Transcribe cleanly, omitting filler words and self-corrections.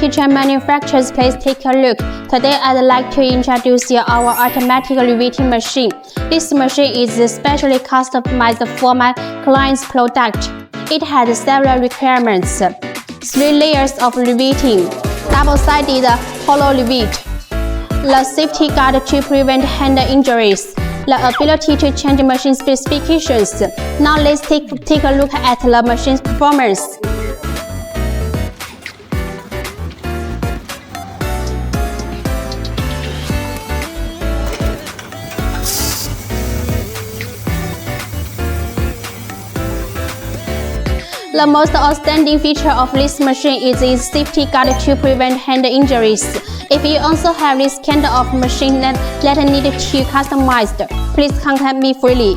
kitchen manufacturers, please take a look. Today I'd like to introduce you our automatic riveting machine. This machine is specially customized for my client's product. It has several requirements. 3 layers of riveting, double-sided hollow rivet, the safety guard to prevent hand injuries, the ability to change machine specifications. Now let's take a look at the machine's performance. The most outstanding feature of this machine is its safety guard to prevent hand injuries. If you also have this kind of machine that need to be customized, please contact me freely.